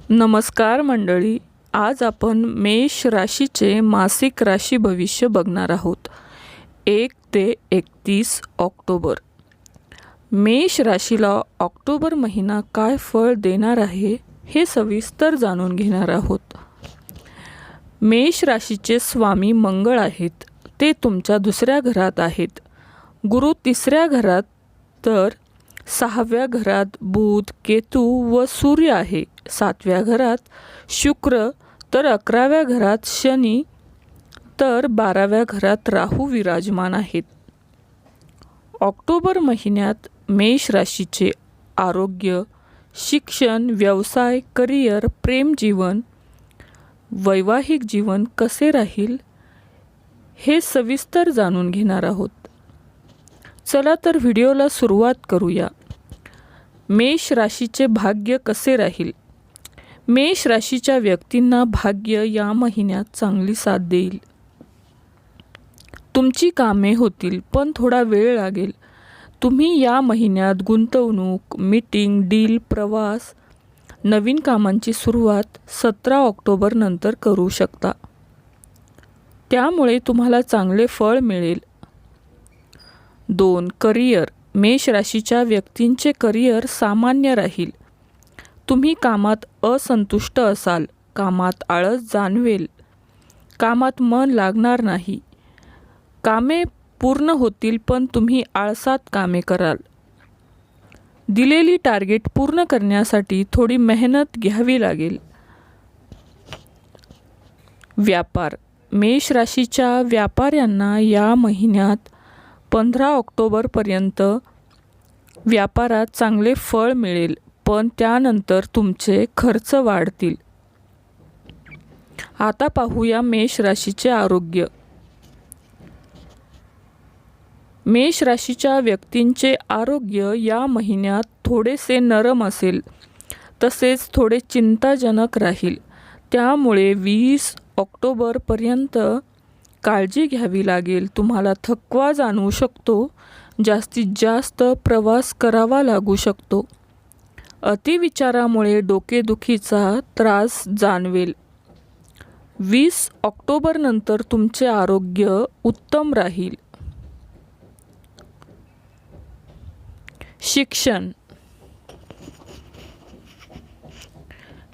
नमस्कार मंडळी, आज आपण मेष राशीचे मासिक राशी भविष्य बघणार आहोत. 1 ते 31 ऑक्टोबर. मेष राशीला ऑक्टोबर महिना काय फळ देणार आहे हे सविस्तर जाणून घेणार आहोत. मेष राशीचे स्वामी मंगळ आहेत. ते तुमच्या दुसऱ्या घरात आहेत. गुरु तिसऱ्या घरात, तर 6व्या घरात बुध, केतू व सूर्य आहे. 7व्या घरात शुक्र, तर 11व्या घरात शनी, तर 12व्या घरात राहू विराजमान आहेत. ऑक्टोबर महिन्यात मेष राशीचे आरोग्य, शिक्षण, व्यवसाय, करिअर, प्रेमजीवन, वैवाहिक जीवन कसे राहील हे सविस्तर जाणून घेणार आहोत. चला तर व्हिडिओला सुरुवात करूया. मेष राशीचे भाग्य कसे राहील? मेष राशीच्या व्यक्तींना भाग्य या महिन्यात चांगली साथ देईल. तुमची कामे होतील, पण थोडा वेळ लागेल. तुम्ही या महिन्यात गुंतवणूक, मीटिंग, डील, प्रवास, नवीन कामांची सुरुवात 17 ऑक्टोबर नंतर करू शकता. त्यामुळे तुम्हाला चांगले फळ मिळेल. 2. करिअर. मेष राशीच्या व्यक्तींचे करिअर सामान्य राहील. तुम्ही कामात असंतुष्ट असाल. कामात आळस जाणवेल. कामात मन लागणार नाही. कामे पूर्ण होतील, पण तुम्ही आळसात कामे कराल. दिलेली टार्गेट पूर्ण करण्यासाठी थोडी मेहनत घ्यावी लागेल. व्यापार. मेष राशीच्या व्यापाऱ्यांना या महिन्यात 15 ऑक्टोबरपर्यंत व्यापारात चांगले फळ मिळेल, पण त्यानंतर तुमचे खर्च वाढतील. आता पाहूया मेष राशीचे आरोग्य. मेष राशीच्या व्यक्तींचे आरोग्य या महिन्यात थोडेसे नरम असेल, तसेच थोडे चिंताजनक राहील. त्यामुळे 20 ऑक्टोबरपर्यंत काळजी घ्यावी लागेल. तुम्हाला थकवा जाणवू शकतो. जास्तीत जास्त प्रवास करावा लागू शकतो. अतिविचारामुळे डोकेदुखीचा त्रास जाणवेल. 20 ऑक्टोबर नंतर तुमचे आरोग्य उत्तम राहील. शिक्षण.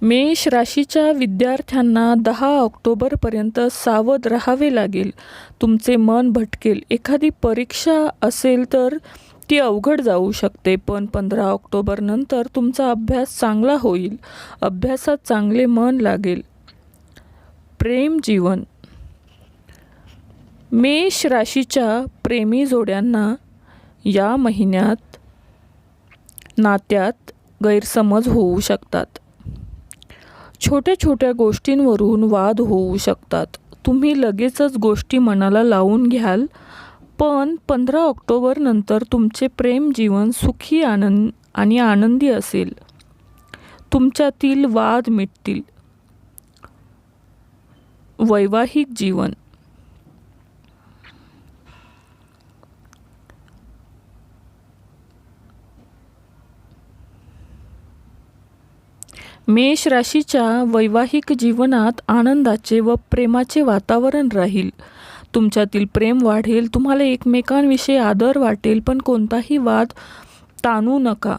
मेष राशीच्या विद्यार्थ्यांना 10 ऑक्टोबरपर्यंत सावध राहावे लागेल. तुमचे मन भटकेल. एखादी परीक्षा असेल तर ती अवघड जाऊ शकते, पण 15 ऑक्टोबर नंतर तुमचा अभ्यास चांगला होईल. अभ्यासात चांगले मन लागेल. प्रेम जीवन. मेष राशीच्या प्रेमी जोड्यांना या महिन्यात नात्यात गैरसमज होऊ शकतात. छोट्या छोट्या गोष्टींवरून वाद होऊ शकतात. तुम्ही लगेचच गोष्टी मनाला लावून घ्याल, पण 15 ऑक्टोबर नंतर तुमचे प्रेम जीवन सुखी आणि आनंदी असेल. तुमच्यातील वाद मिटतील. वैवाहिक जीवन. मेष राशीच्या वैवाहिक जीवनात आनंदाचे व प्रेमाचे वातावरण राहील. तुमच्यातील प्रेम वाढेल. तुम्हाला एकमेकांविषयी आदर वाटेल, पण कोणताही वाद ताणू नका.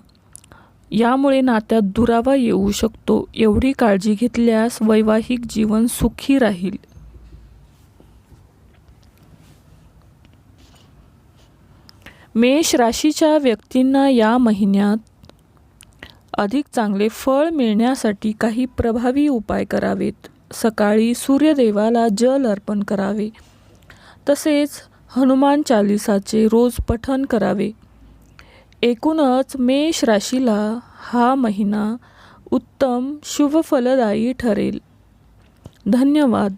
यामुळे नात्यात दुरावा येऊ शकतो. एवढी काळजी घेतल्यास वैवाहिक जीवन सुखी राहील. मेष राशीच्या व्यक्तींना या महिन्यात अधिक चांगले फळ मिळण्यासाठी काही प्रभावी उपाय करावेत. सकाळी सूर्यदेवाला जल अर्पण करावे. तसेच हनुमान चालिसाचे रोज पठण करावे. एकूणच मेष राशीला हा महिना उत्तम शुभफलदायी ठरेल. धन्यवाद.